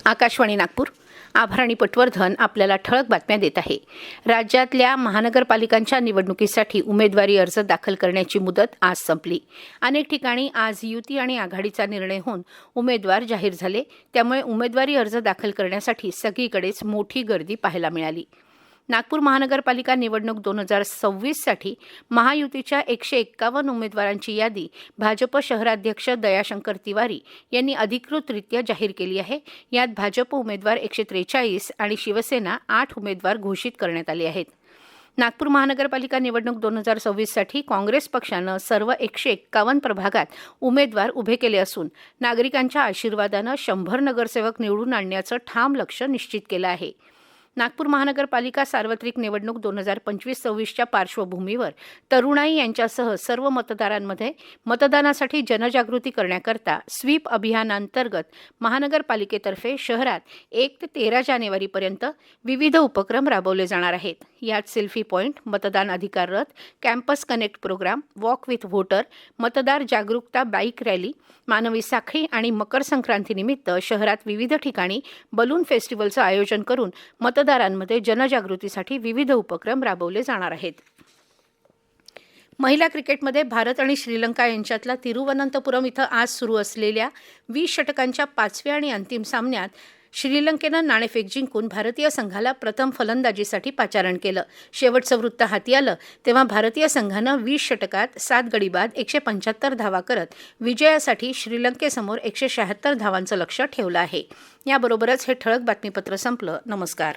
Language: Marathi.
आकाशवाणी नागपूर. आभाराणी पटवर्धन आपल्याला ठळक बातम्या देत आहे. राज्यातल्या महानगरपालिकांच्या निवडणुकीसाठी उमेदवारी अर्ज दाखल करण्याची मुदत आज संपली. अनेक ठिकाणी आज युती आणि आघाडीचा निर्णय होऊन उमेदवार जाहीर झाले. त्यामुळे उमेदवारी अर्ज दाखल करण्यासाठी सगळीकडेच मोठी गर्दी पाहायला मिळाली. नागपूर महानगरपालिका निवडणूक 2026साठी महायुतीच्या 151 उमेदवारांची यादी भाजप शहराध्यक्ष दयाशंकर तिवारी यांनी अधिकृतरित्या जाहीर केली आहे. यात भाजप उमेदवार 143 आणि शिवसेना 8 उमेदवार घोषित करण्यात आले आहेत. नागपूर महानगरपालिका निवडणूक 2026साठी काँग्रेस पक्षानं सर्व 151 प्रभागात उमेदवार उभे केले असून नागरिकांच्या आशीर्वादानं 100 नगरसेवक निवडून आणण्याचं ठाम लक्ष्य निश्चित केलं आहे. नागपूर महानगरपालिका सार्वत्रिक निवडणूक 2025-26च्या पार्श्वभूमीवर तरुणाई यांच्यासह सर्व मतदारांमध्ये मतदानासाठी जनजागृती करण्याकरता स्वीप अभियानांतर्गत महानगरपालिकेतर्फे शहरात 1 ते 13 जानेवारीपर्यंत विविध उपक्रम राबवले जाणार आहेत. यात सेल्फी पॉइंट, मतदान अधिकार रथ, campus connect program, walk with voter, मतदार जागरूकता बाईक रॅली, मानवी साखळी आणि मकर संक्रांतीनिमित्त शहरात विविध ठिकाणी बलून फेस्टिवलचं आयोजन करून मतदारांमध्ये जनजागृतीसाठी विविध उपक्रम राबवले जाणार आहेत. महिला क्रिकेटमध्ये भारत आणि श्रीलंका यांच्यातला तिरुवनंतपुरम इथं आज सुरू असलेल्या 20 षटकांच्या 5व्या आणि अंतिम सामन्यात श्रीलंकेनं नाणेफेक जिंकून भारतीय संघाला प्रथम फलंदाजीसाठी पाचारण केलं. शेवटचं वृत्त हाती आलं तेव्हा भारतीय संघानं 20 षटकात 7 गडी बाद 175 धावा करत विजयासाठी श्रीलंकेसमोर 176 धावांचं लक्ष्य ठेवलं आहे. याबरोबरच हे ठळक बातमीपत्र संपलं. नमस्कार.